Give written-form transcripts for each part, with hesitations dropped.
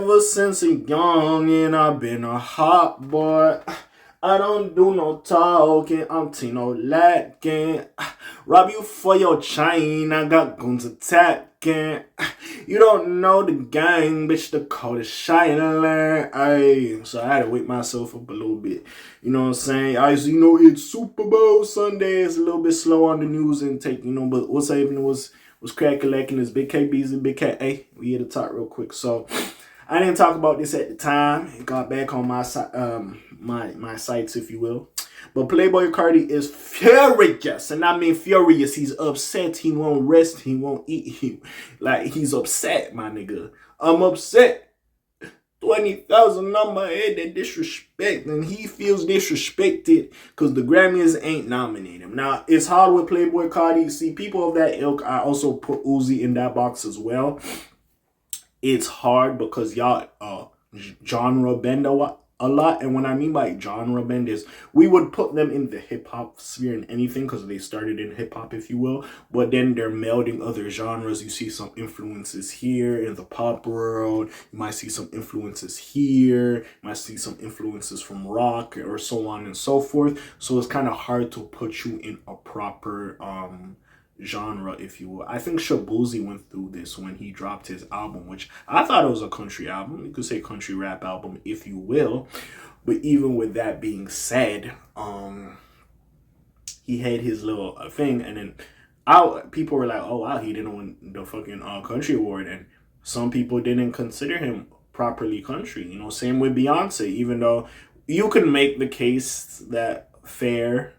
Ever since a young and I've been a hot boy. I don't do no talking, I'm Tino lacking. Rob you for your chain, I got guns attacking. You don't know the gang, bitch, the code is shining. Ay, so I had to wake myself up a little bit. You know what I'm saying? It's Super Bowl Sunday. It's a little bit slow on the news intake, but what's even was cracking is Big K Beezy, Big K. Hey, we had to talk real quick. So I didn't talk about this at the time. It got back on my my sites, if you will. But Playboi Carti is furious, and I mean furious. He's upset. He won't rest. He won't eat. He's upset, my nigga. I'm upset. 20,000 on my head, that disrespect, and he feels disrespected because the Grammys ain't nominated him. Now, it's hard with Playboi Carti. See, people of that ilk, I also put Uzi in that box as well. It's hard because y'all genre bend a lot, and what I mean by genre bend is we would put them in the hip-hop sphere and anything because they started in hip-hop, if you will, but then they're melding other genres. You see some influences here in the pop world, you might see some influences here, you might see some influences from rock or so on and so forth. So it's kind of hard to put you in a proper genre, if you will. I think Shabuzi went through this when he dropped his album, which I thought it was a country album. You could say country rap album, if you will. But even with that being said, he had his little thing, and then people were like, oh wow, he didn't win the fucking country award, and some people didn't consider him properly country. Same with Beyonce, even though you can make the case that fair,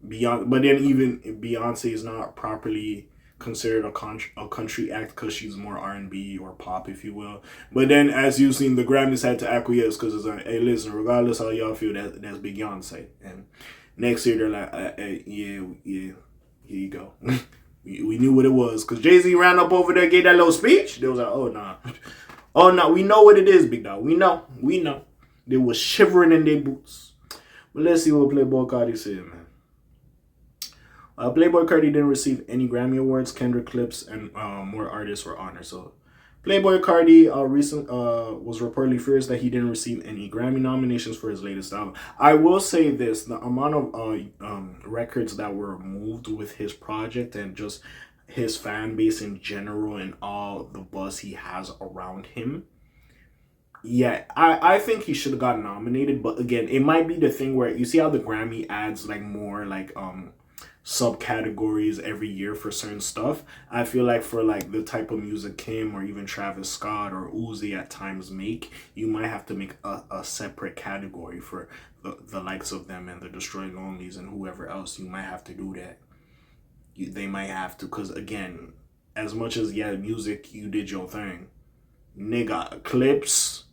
but then even Beyonce is not properly considered a country act because she's more R&B or pop, if you will. But then, as you've seen, the Grammys had to acquiesce because it's like, hey, listen, regardless how y'all feel, that's Beyonce. And next year they're like, yeah, here you go. we knew what it was because Jay-Z ran up over there, gave that little speech. They was like, oh nah, oh no, we know what it is, big dog. We know. They was shivering in their boots. But let's see what Playboi Carti said, man. Playboi Carti didn't receive any Grammy Awards. Kendrick Clips and more artists were honored. So Playboi Carti was reportedly furious that he didn't receive any Grammy nominations for his latest album. I will say this, the amount of records that were moved with his project and just his fan base in general and all the buzz he has around him, yeah, I think he should have gotten nominated. But again, it might be the thing where you see how the Grammy adds more subcategories every year for certain stuff. I feel like for the type of music Kim or even Travis Scott or Uzi at times make, you might have to make a separate category for the likes of them and the Destroy Lonelys and whoever else. You might have to do that. They might have to, because again, as much as music, you did your thing, nigga. Clips,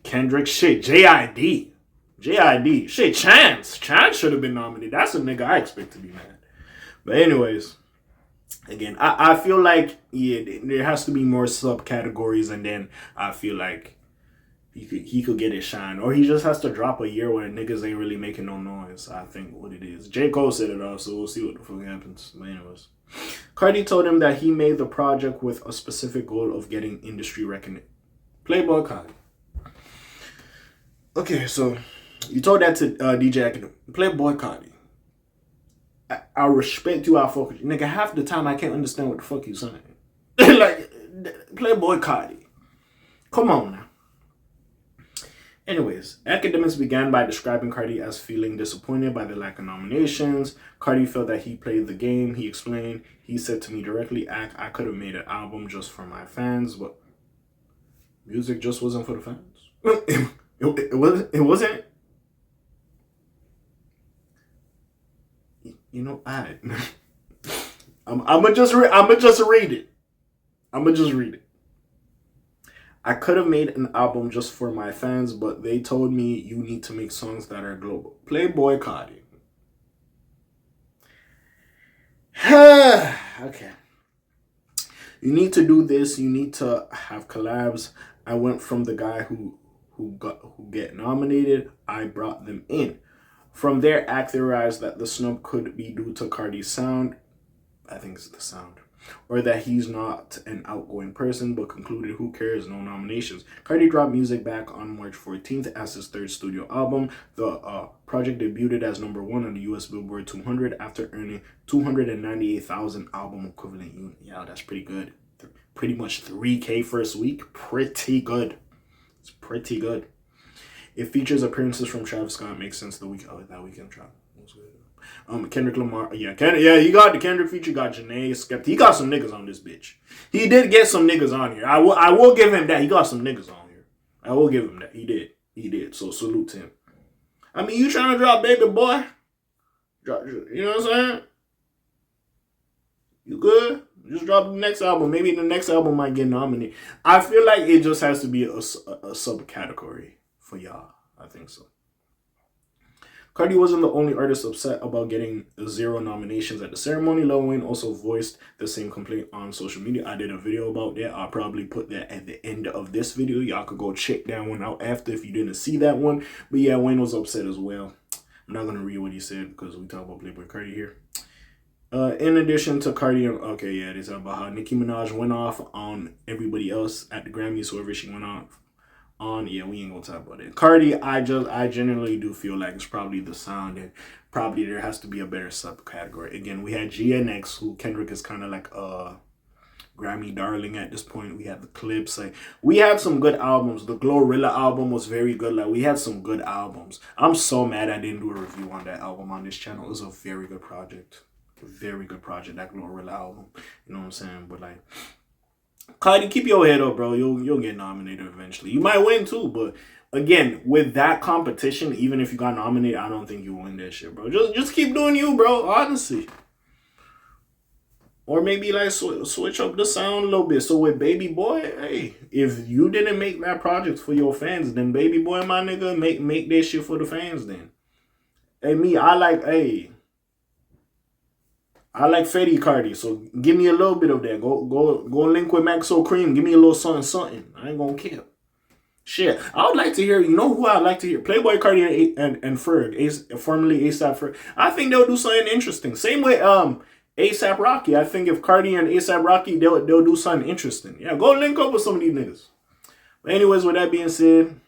Kendrick, shit, JID, shit, Chance should have been nominated. That's a nigga I expect to be mad. But anyways, again, I feel like, there has to be more subcategories, and then I feel like he could get his shine, or he just has to drop a year where niggas ain't really making no noise. I think what it is. J. Cole said it all, so we'll see what the fuck happens. But anyways, Carti told him that he made the project with a specific goal of getting industry recognition. Playboi Carti. Okay, so you told that to DJ Academy. Playboi Carti. I respect you, I fuck with you. Nigga, half the time I can't understand what the fuck you saying. Playboi Carti. Come on now. Anyways, academics began by describing Carti as feeling disappointed by the lack of nominations. Carti felt that he played the game. He explained, he said to me directly, I could have made an album just for my fans, but music just wasn't for the fans. It wasn't. I'ma just read it. I could have made an album just for my fans, but they told me you need to make songs that are global. Playboi Carti. Okay. You need to do this. You need to have collabs. I went from the guy who get nominated. I brought them in. From there, Act theorized that the snub could be due to Carti's sound. I think it's the sound. or that he's not an outgoing person, but concluded who cares, no nominations. Carti dropped music back on March 14th as his third studio album. The project debuted as #1 on the US Billboard 200 after earning 298,000 album equivalent units. Yeah, that's pretty good. Pretty much 3K first week. Pretty good. It's pretty good. It features appearances from Travis Scott. Makes sense. That weekend drop. Kendrick Lamar. Yeah, he got the Kendrick feature. Got Janae, Skepta. He got some niggas on this bitch. He did get some niggas on here. I will give him that. He got some niggas on here. I will give him that. He did. So salute to him. I mean, you trying to drop Baby Boy? You know what I'm saying? You good? Just drop the next album. Maybe the next album might get nominated. I feel like it just has to be a subcategory for y'all. I think so. Carti wasn't the only artist upset about getting 0 nominations at the ceremony. Lil Wayne also voiced the same complaint on social media. I did a video about that. I'll probably put that at the end of this video. Y'all could go check that one out after if you didn't see that one. But yeah, Wayne was upset as well. I'm not going to read what he said because we talk about Playboi Carti here. In addition to Carti, okay, yeah, they talk about how Nicki Minaj went off on everybody else at the Grammys, whoever she went off on. Yeah, we ain't gonna talk about it. Carti, I genuinely do feel like it's probably the sound, and probably there has to be a better subcategory. Again, we had GNX, who Kendrick is kind of like a Grammy darling at this point. We had the Clips. Like, we had some good albums. The Glorilla album was very good. Like, we had some good albums. I'm so mad I didn't do a review on that album on this channel. It was a very good project. Very good project, that Glorilla album. You know what I'm saying? But like, Carti, keep your head up, bro. You'll get nominated eventually. You might win too, but again, with that competition, even if you got nominated, I don't think you win that shit, bro. Just keep doing you, bro. Honestly. Or maybe like switch up the sound a little bit. So with Baby Boy, hey, if you didn't make that project for your fans, then Baby Boy, my nigga, make that shit for the fans then. Hey, I like Fetty Carti, so give me a little bit of that. Go link with Maxo Cream. Give me a little something. I ain't gonna care. Shit, I would like to hear. You know who I'd like to hear? Playboi Carti and Ferg, formerly ASAP Ferg. I think they'll do something interesting. Same way ASAP Rocky. I think if Carti and ASAP Rocky, they'll do something interesting. Yeah, go link up with some of these niggas. But anyways, with that being said,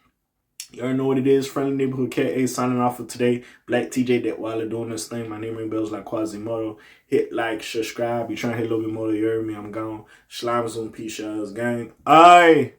you already know what it is. Friendly Neighborhood K.A. signing off for today. Black TJ that while they're doing this thing. My name ring bells like Quasimodo. Hit like, subscribe. You trying to hit a little bit more. You heard me. I'm gone. Slimes on P-Shots gang. Aye.